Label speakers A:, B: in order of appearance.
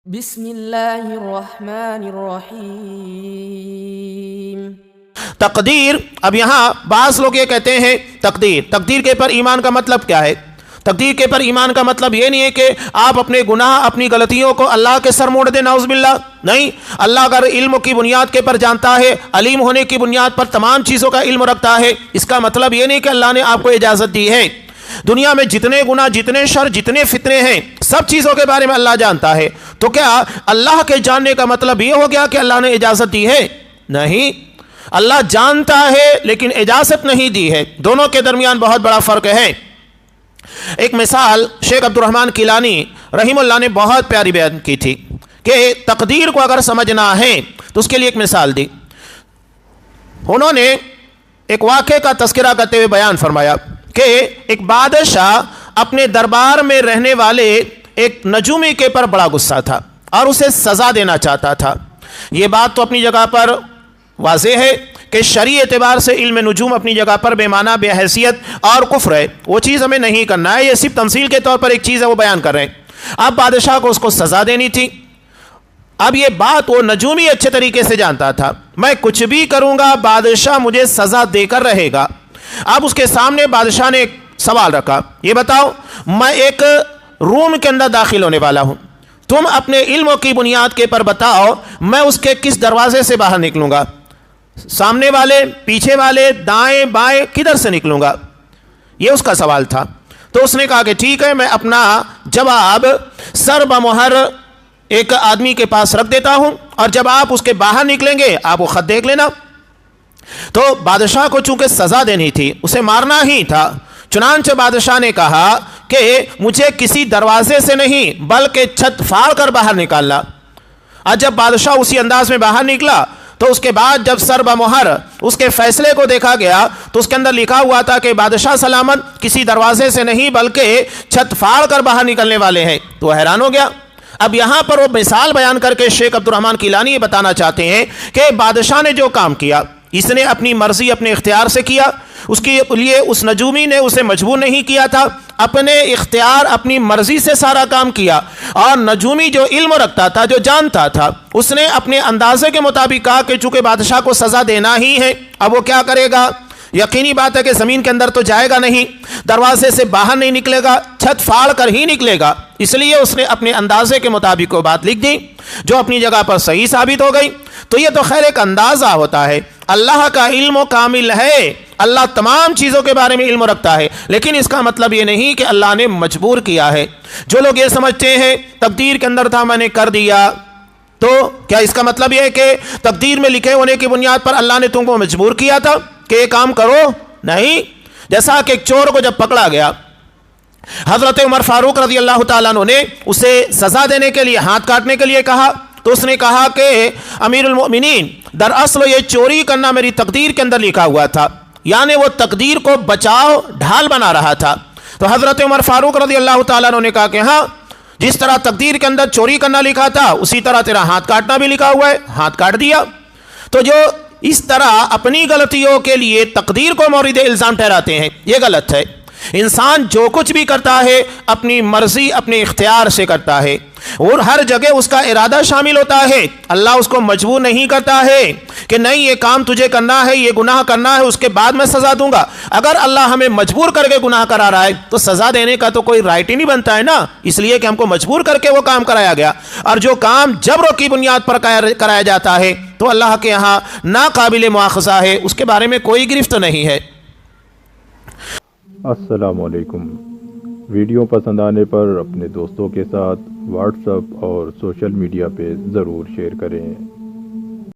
A: بسم اللہ الرحمن الرحیم۔
B: تقدیر، اب یہاں بعض لوگ یہ کہتے ہیں تقدیر کے پر ایمان کا مطلب کیا ہے؟ تقدیر کے پر ایمان کا مطلب یہ نہیں ہے کہ آپ اپنے گناہ اپنی غلطیوں کو اللہ کے سر موڑ دیں، نعوذ باللہ۔ نہیں، اللہ اگر علم کی بنیاد کے پر جانتا ہے، علیم ہونے کی بنیاد پر تمام چیزوں کا علم رکھتا ہے، اس کا مطلب یہ نہیں کہ اللہ نے آپ کو اجازت دی ہے۔ دنیا میں جتنے گناہ، جتنے شر، جتنے فتنے ہیں، سب چیزوں کے بارے میں اللہ جانتا ہے۔ تو کیا اللہ کے جاننے کا مطلب یہ ہو گیا کہ اللہ نے اجازت دی ہے؟ نہیں، اللہ جانتا ہے لیکن اجازت نہیں دی ہے۔ دونوں کے درمیان بہت بڑا فرق ہے۔ ایک مثال شیخ عبد الرحمن کیلانی رحمہ اللہ نے بہت پیاری بیان کی تھی کہ تقدیر کو اگر سمجھنا ہے تو اس کے لیے ایک مثال دی۔ انہوں نے ایک واقعے کا تذکرہ کرتے ہوئے بیان فرمایا کہ ایک بادشاہ اپنے دربار میں رہنے والے ایک نجومی کے پر بڑا غصہ تھا اور اسے سزا دینا چاہتا تھا۔ یہ بات تو اپنی جگہ پر واضح ہے کہ شرعی اعتبار سے علم نجوم اپنی جگہ پر بے معنی، بے حیثیت اور کفر ہے، وہ چیز ہمیں نہیں کرنا ہے۔ یہ صرف تمثیل کے طور پر ایک چیز ہے، وہ بیان کر رہے ہیں۔ اب بادشاہ کو اس کو سزا دینی تھی۔ اب یہ بات وہ نجومی اچھے طریقے سے جانتا تھا، میں کچھ بھی کروں گا بادشاہ مجھے سزا دے کر رہے گا۔ اب اس کے سامنے بادشاہ نے ایک سوال رکھا، یہ بتاؤ میں ایک روم کے اندر داخل ہونے والا ہوں، تم اپنے علم کی بنیاد کے پر بتاؤ میں اس کے کس دروازے سے باہر نکلوں گا؟ سامنے والے، پیچھے والے، دائیں بائیں، کدھر سے نکلوں گا؟ یہ اس کا سوال تھا۔ تو اس نے کہا کہ ٹھیک ہے، میں اپنا جواب سر بمہر ایک آدمی کے پاس رکھ دیتا ہوں، اور جب آپ اس کے باہر نکلیں گے آپ وہ خط دیکھ لینا۔ تو بادشاہ کو چونکہ سزا دینی تھی، اسے مارنا ہی تھا، چنانچہ بادشاہ نے کہا کہ مجھے کسی دروازے سے نہیں بلکہ چھت پھاڑ کر باہر نکالنا۔ اور جب بادشاہ اسی انداز میں باہر نکلا تو اس کے بعد جب سر بمہر اس کے فیصلے کو دیکھا گیا تو اس کے اندر لکھا ہوا تھا کہ بادشاہ سلامت کسی دروازے سے نہیں بلکہ چھت پھاڑ کر باہر نکلنے والے ہیں۔ تو حیران ہو گیا۔ اب یہاں پر وہ مثال بیان کر کے شیخ عبد الرحمن کیلانی یہ بتانا چاہتے ہیں کہ بادشاہ نے جو کام کیا اس نے اپنی مرضی اپنے اختیار سے کیا، اس کے لیے اس نجومی نے اسے مجبور نہیں کیا تھا، اپنے اختیار اپنی مرضی سے سارا کام کیا۔ اور نجومی جو علم رکھتا تھا، جو جانتا تھا، اس نے اپنے اندازے کے مطابق کہا کہ چونکہ بادشاہ کو سزا دینا ہی ہے، اب وہ کیا کرے گا؟ یقینی بات ہے کہ زمین کے اندر تو جائے گا نہیں، دروازے سے باہر نہیں نکلے گا، چھت پھاڑ کر ہی نکلے گا۔ اس لیے اس نے اپنے اندازے کے مطابق وہ بات لکھ دی جو اپنی جگہ پر صحیح ثابت ہو گئی۔ تو یہ تو خیر ایک اندازہ ہوتا ہے، اللہ کا علم کامل ہے، اللہ تمام چیزوں کے بارے میں علم رکھتا ہے، لیکن اس کا مطلب یہ نہیں کہ اللہ نے مجبور کیا ہے۔ جو لوگ یہ سمجھتے ہیں تقدیر کے اندر تھا میں نے کر دیا، تو کیا اس کا مطلب یہ ہے کہ تقدیر میں لکھے ہونے کی بنیاد پر اللہ نے تم کو مجبور کیا تھا کہ یہ کام کرو؟ نہیں۔ جیسا کہ ایک چور کو جب پکڑا گیا، حضرت عمر فاروق رضی اللہ تعالیٰ عنہ نے اسے سزا دینے کے لیے، ہاتھ کاٹنے کے لیے کہا، تو اس نے کہا کہ امیر المؤمنین دراصل یہ چوری کرنا میری تقدیر کے اندر لکھا ہوا تھا، یعنی وہ تقدیر کو بچاؤ ڈھال بنا رہا تھا۔ تو حضرت عمر فاروق رضی اللہ تعالیٰ عنہ نے کہا کہ ہاں، جس طرح تقدیر کے اندر چوری کرنا لکھا تھا اسی طرح تیرا ہاتھ کاٹنا بھی لکھا ہوا ہے، ہاتھ کاٹ دیا۔ تو جو اس طرح اپنی غلطیوں کے لیے تقدیر کو مورد الزام ٹھہراتے ہیں، یہ غلط ہے۔ انسان جو کچھ بھی کرتا ہے اپنی مرضی اپنے اختیار سے کرتا ہے، اور ہر جگہ اس کا ارادہ شامل ہوتا ہے۔ اللہ اس کو مجبور نہیں کرتا ہے کہ نہیں یہ کام تجھے کرنا ہے، یہ گناہ کرنا ہے، اس کے بعد میں سزا دوں گا۔ اگر اللہ ہمیں مجبور کر کے گناہ کرا رہا ہے تو سزا دینے کا تو کوئی رائٹ ہی نہیں بنتا ہے نا، اس لیے کہ ہم کو مجبور کر کے وہ کام کرایا گیا۔ اور جو کام جبر کی بنیاد پر کرایا جاتا ہے تو اللہ کے ہاں ناقابل مواخذہ ہے، اس کے بارے میں کوئی گرفت نہیں ہے۔
C: السلام علیکم۔ ویڈیو پسند آنے پر اپنے دوستوں کے ساتھ واٹس ایپ اور سوشل میڈیا پہ ضرور شیئر کریں۔